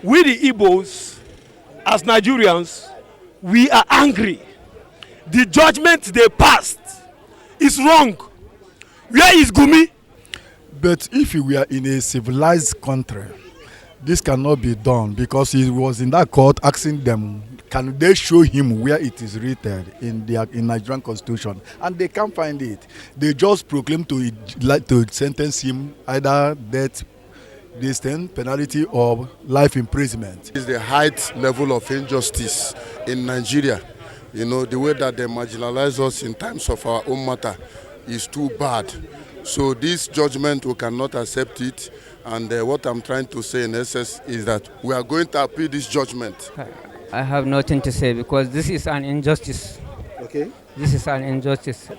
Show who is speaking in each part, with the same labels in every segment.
Speaker 1: We the Igbos, as Nigerians, we are angry. The judgment they passed is wrong. Where is Gumi?
Speaker 2: But if we are in a civilized country, this cannot be done because he was in that court asking them, can they show him where it is written in Nigerian constitution? And they can't find it. They just proclaim to sentence him either death, penalty or life imprisonment.
Speaker 3: It's the height level of injustice in Nigeria. You know, the way that they marginalize us in times of our own matter is too bad. So this judgment, we cannot accept it. And what I'm trying to say in essence is that we are going to appeal this judgment.
Speaker 4: I have nothing to say because this is an injustice.
Speaker 5: Okay.
Speaker 4: This is an injustice.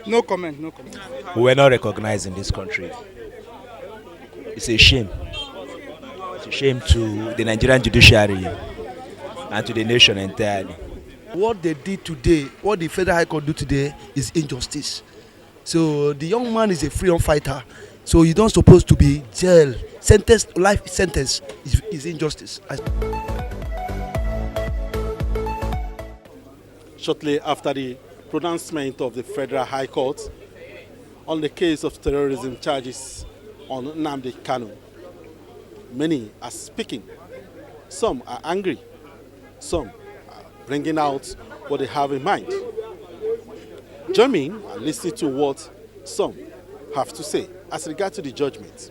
Speaker 5: No comment, no comment.
Speaker 6: We were not recognized in this country. It's a shame. It's a shame to the Nigerian judiciary and to the nation entirely.
Speaker 7: What they did today, what the Federal High Court do today is injustice. So the young man is a freedom fighter. So you don't supposed to be jail. Life sentence is injustice.
Speaker 1: Shortly after the pronouncement of the Federal High Court on the case of terrorism charges on Nnamid Kanu, many are speaking. Some are angry. Some are bringing out what they have in mind. Join me and listen to what some have to say as regards to the judgment.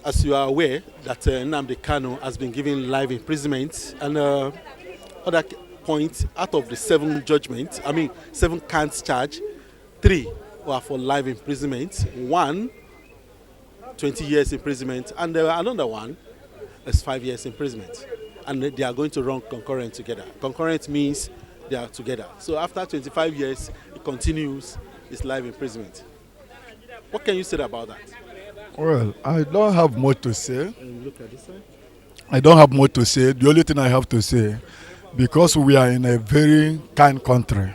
Speaker 1: As you are aware that Nnamid Kanu has been given life imprisonment, and other points out of the 7 counts charge, 3 were for life imprisonment, 1 20 years imprisonment, and another one is 5 years imprisonment. And they are going to run concurrent together. Concurrent means they are together. So after 25 years, it continues its life imprisonment. What can you say about that?
Speaker 2: Well, I don't have much to say.
Speaker 1: Look at this side.
Speaker 2: I don't have much to say. The only thing I have to say, because we are in a very kind country,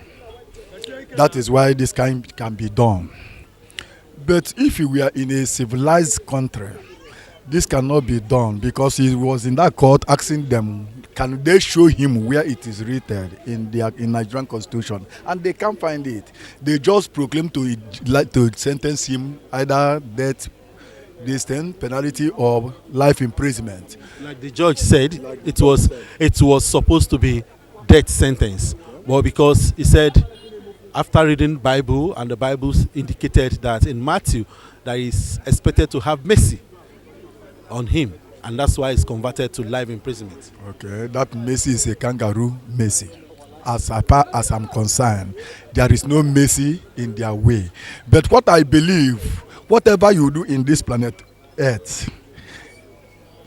Speaker 2: that is why this kind can be done. But if we are in a civilized country, this cannot be done because he was in that court asking them, can they show him where it is written in Nigerian constitution? And they can't find it. They just proclaim to sentence him either death, penalty or life imprisonment.
Speaker 1: Like the judge said, it was supposed to be death sentence, but because he said after reading Bible, and the Bible indicated that in Matthew that is expected to have mercy on him, and that's why it's converted to life imprisonment.
Speaker 2: Okay, that mercy is a kangaroo mercy. As far as I'm concerned, there is no mercy in their way. But what I believe, whatever you do in this planet Earth,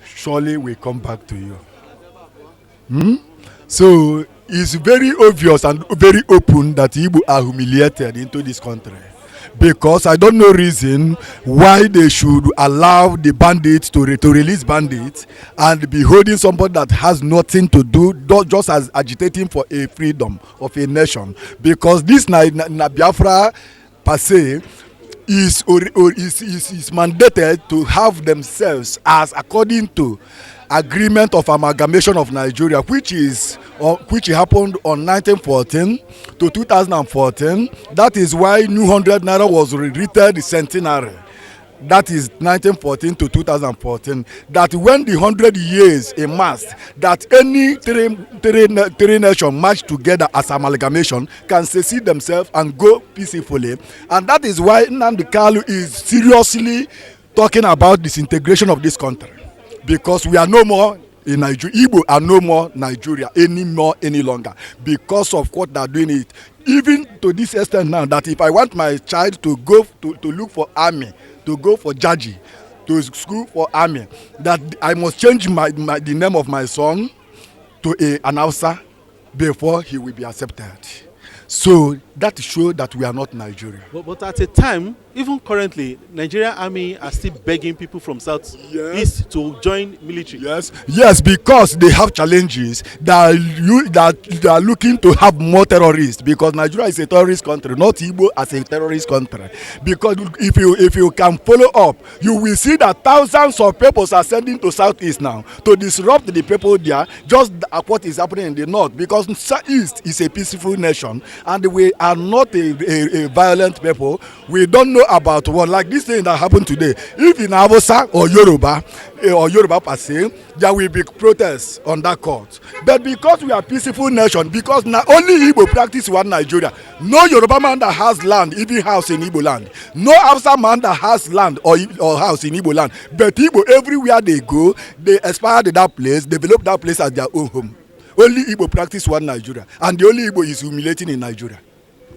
Speaker 2: surely will come back to you. So it's very obvious and very open that Igbo are humiliated into this country. Because I don't know reason why they should allow the bandits to release bandits and be holding somebody that has nothing to do, just as agitating for a freedom of a nation. Because this Biafra per se is mandated to have themselves as according to agreement of amalgamation of Nigeria, which happened on 1914 to 2014. That is why new 100 naira was rewritten the centenary. That is 1914 to 2014. That when the 100 years amassed, that any three nations march together as amalgamation can secede themselves and go peacefully. And that is why Nnamid Kanu is seriously talking about disintegration of this country. Because we are no more in Nigeria. Igbo are no more Nigeria any longer because of what they are doing it. Even to this extent now that if I want my child to go to look for army, to go for Jaji, to school for army, that I must change the name of my son to an Hausa before he will be accepted. So that shows that we are not Nigeria.
Speaker 1: But at a time even currently, Nigerian army are still begging people from southeast to join military.
Speaker 2: Yes, because they have challenges that they are looking to have more terrorists, because Nigeria is a terrorist country, not Igbo as a terrorist country. Because if you can follow up, you will see that thousands of people are sending to southeast now to disrupt the people there, just what is happening in the north. Because east is a peaceful nation, and we are not a violent people. We don't know about what, like this thing that happened today. If in Hausa or Yoruba per se, there will be protests on that court. But because we are a peaceful nation, because now only Igbo practice one Nigeria, no Yoruba man that has land, even house in Igbo land, no Hausa man that has land or house in Igbo land, but Igbo everywhere they go, they aspire to that place, develop that place as their own home. Only Igbo practice one Nigeria, and the only Igbo is humiliating in Nigeria.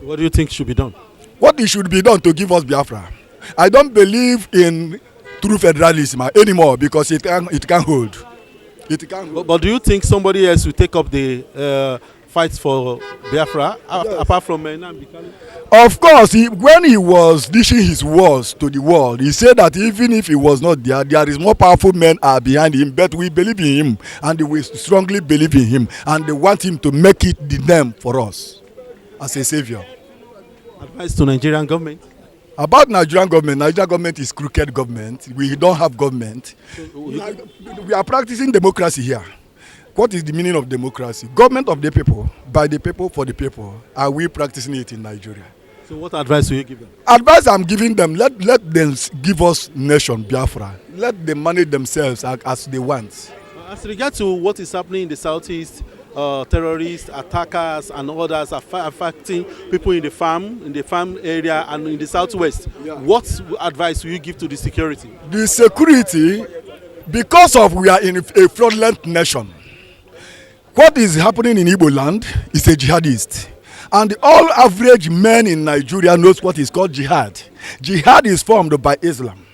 Speaker 1: What do you think should be done?
Speaker 2: What it should be done to give us Biafra? I don't believe in true federalism anymore, because it can hold.
Speaker 1: But do you think somebody else will take up the fight for Biafra apart from Nnamid?
Speaker 2: Of course, when he was dishing his words to the world, he said that even if he was not there, there is more powerful men are behind him, but we believe in him, and we strongly believe in him, and they want him to make it the name for us as a savior.
Speaker 1: Advice to Nigerian government?
Speaker 2: About Nigerian government is crooked government. We don't have government. We are practicing democracy here. What is the meaning of democracy? Government of the people, by the people, for the people. Are we practicing it in Nigeria?
Speaker 1: So what advice will you give them?
Speaker 2: Advice I'm giving them, let them give us nation, Biafra. Let them manage themselves as they want.
Speaker 1: As regards to what is happening in the southeast, terrorists, attackers, and others affecting people in the farm area and in the southwest. Yeah. What advice will you give to the security? The security, because we are in a fraudulent nation. What is happening in Igbo land is a jihadist. And all average men in Nigeria knows what is called jihad. Jihad is formed by Islam.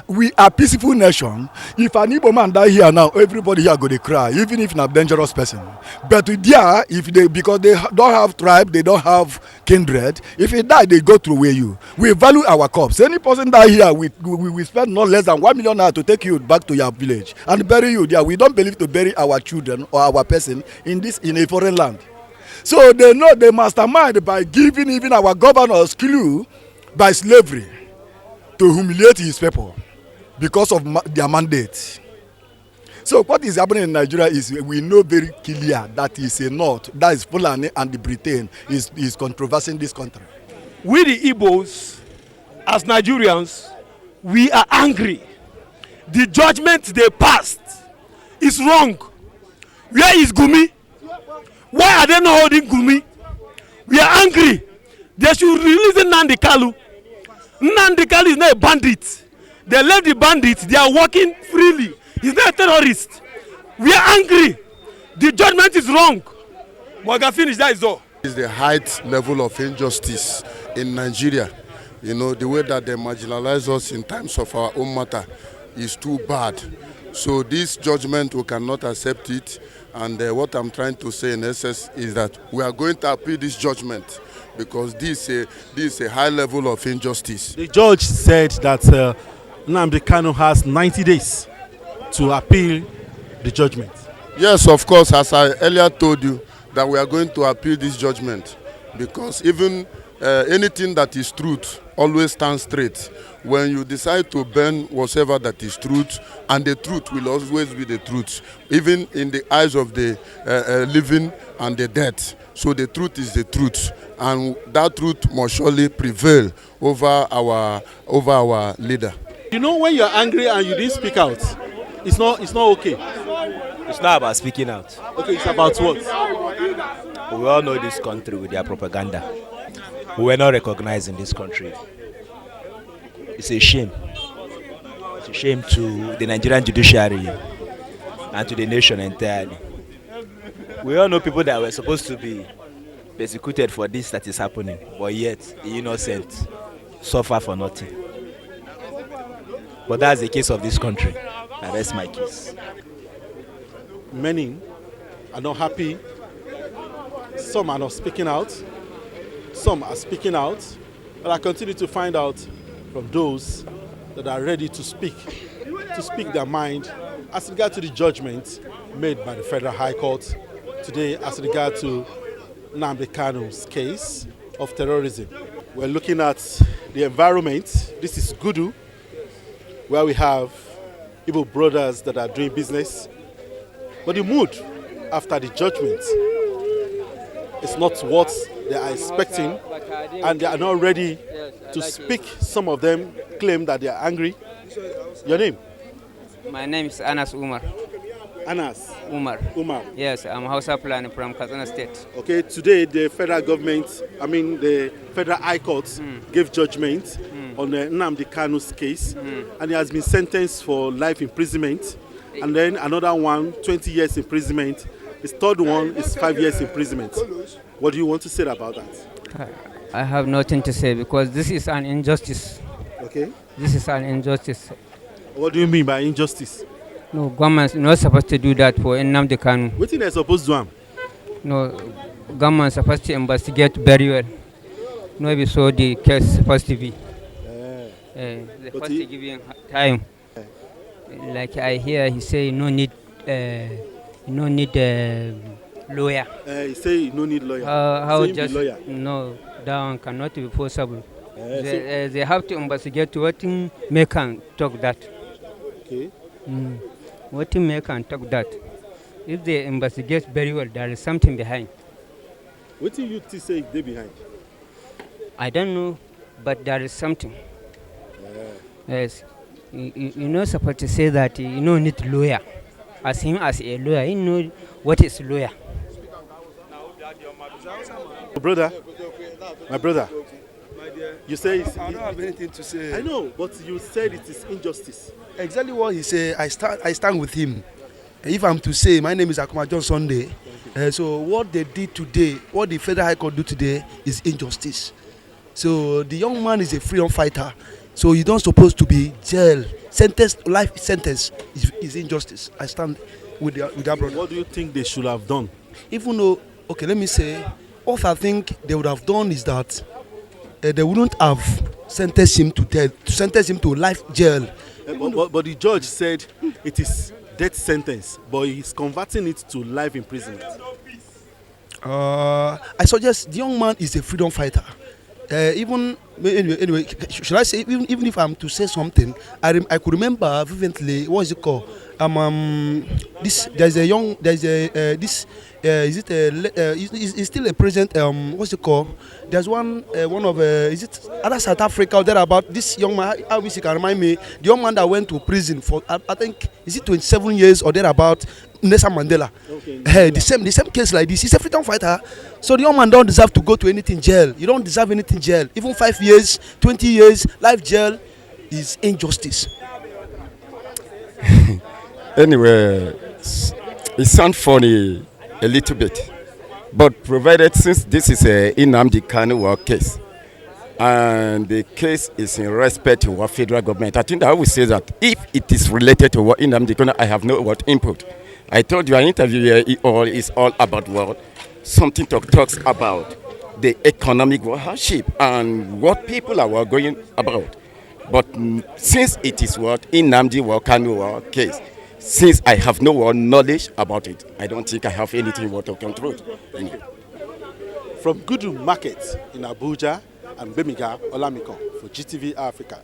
Speaker 1: We are a peaceful nation. If an Igbo man die here now, everybody here go to cry, even if not a dangerous person. But there, because they don't have tribe, they don't have kindred, if he die, they go through where you. We value our corpse. Any person die here, we spend not less than 1 million naira to take you back to your village and bury you there. We don't believe to bury our children or our person in a foreign land. So they know they mastermind by giving even our governors clue by slavery to humiliate his people because of their mandate. So what is happening in Nigeria is we know very clear that is a north, that is Fulani and the Britain is controversing this country.
Speaker 8: We the Igbos, as Nigerians, we are angry. The judgment they passed is wrong. Where is Gumi? Why are they not holding Gumi? We are angry. They should release Nnamid Kanu. Nnamid Kanu is not a bandit. They left the bandits. They are working freely. He's not a terrorist. We are angry. The judgment is wrong. Morgan finish, that is all.
Speaker 3: It's the height level of injustice in Nigeria. You know, the way that they marginalize us in times of our own matter is too bad. So this judgment, we cannot accept it. And what I'm trying to say in essence is that we are going to appeal this judgment because this is a high level of injustice.
Speaker 1: The judge said that Nnamid Kanu has 90 days to appeal the judgment.
Speaker 3: Yes, of course, as I earlier told you, that we are going to appeal this judgment because even anything that is truth always stands straight. When you decide to burn whatever that is truth, and the truth will always be the truth, even in the eyes of the living and the dead. So the truth is the truth, and that truth must surely prevail over our leader.
Speaker 1: You know, when you're angry and you didn't speak out, it's not okay.
Speaker 6: It's not about speaking out.
Speaker 1: Okay, it's about what?
Speaker 6: We all know this country with their propaganda. We were not recognized in this country. It's a shame. It's a shame to the Nigerian judiciary and to the nation entirely. We all know people that were supposed to be persecuted for this that is happening, but yet the innocent suffer for nothing. But that's the case of this country. I rest my case.
Speaker 1: Many are not happy. Some are not speaking out. Some are speaking out. But I continue to find out from those that are ready to speak their mind as regard to the judgment made by the Federal High Court today as regard to Nnamid Kanu's case of terrorism. We're looking at the environment. This is Gudu, where we have Igbo brothers that are doing business. But the mood after the judgment is not what they are expecting, and they are not ready to speak. Some of them claim that they are angry. Your name?
Speaker 4: My name is Anas Umar.
Speaker 1: Anas
Speaker 4: Umar.
Speaker 1: Umar.
Speaker 4: Yes, I'm Hausa planner from Katsina State.
Speaker 1: Okay, today the federal government, the Federal High Court gave judgment on Nnamid Kanu's case, and he has been sentenced for life imprisonment, and then another one, 20 years imprisonment. His third one is 5 years imprisonment. What do you want to say about that?
Speaker 4: I have nothing to say because this is an injustice.
Speaker 1: Okay.
Speaker 4: This is an injustice.
Speaker 1: What do you mean by injustice?
Speaker 4: No, government is not supposed to do that for Nnamid Kanu.
Speaker 1: What thing they supposed to do?
Speaker 4: No, government is supposed to investigate very well. No, we saw the case supposed to be. They supposed to give him time. Like I hear, he say no need lawyer.
Speaker 1: He say no need lawyer.
Speaker 4: How
Speaker 1: say
Speaker 4: just
Speaker 1: lawyer.
Speaker 4: no, that one cannot be possible. They have to investigate what thing make can talk that.
Speaker 1: Okay.
Speaker 4: What thing make can talk that. If they investigate very well, there is something behind.
Speaker 1: What do you say they behind?
Speaker 4: I don't know, but there is something. Yes, you're not supposed to say that you don't need lawyer. As him as a lawyer, you know what is lawyer.
Speaker 1: My brother, you say
Speaker 7: I don't have anything to say.
Speaker 1: I know, but you said it is injustice.
Speaker 7: Exactly what he said. I stand with him. If I'm to say, my name is Akuma John Sunday. So what they did today, what the Federal High Court do today, is injustice. So the young man is a freedom fighter. So you don't supposed to be jail sentenced, life sentence is injustice. I stand with that brother.
Speaker 1: What do you think they should have done?
Speaker 7: Even though, okay, let me say, what I think they would have done is that they wouldn't have sentenced him to death, to sentence him to life jail.
Speaker 1: But the judge said it is death sentence, but he's converting it to life imprisonment.
Speaker 7: I suggest the young man is a freedom fighter. Anyway, should I say even if I'm to say something, I could remember vividly what is it called? Is still a president. What's it called? There's one of is it other South Africa or there about this young man? I wish you can remind me. The young man that went to prison for I think is it 27 years or there about Nelson Mandela. Okay, the same case like this. He's a freedom fighter, so the young man don't deserve to go to anything jail. You don't deserve anything jail. Even 5 years, 20 years, life jail is injustice.
Speaker 9: Anyway, it sounds funny a little bit, but provided since this is a Nnamid Kanu case, and the case is in respect to our federal government, I think I would say that if it is related to what Nnamid Kanu, I have no what input. I told you an interview here is all about what something talks about the economic hardship and what people are going about. But since it is what Nnamid Kanu case, since I have no knowledge about it, I don't think I have anything to control. Anyway.
Speaker 1: From Gudu Market in Abuja and Birmingham, Olamiko for GTV Africa.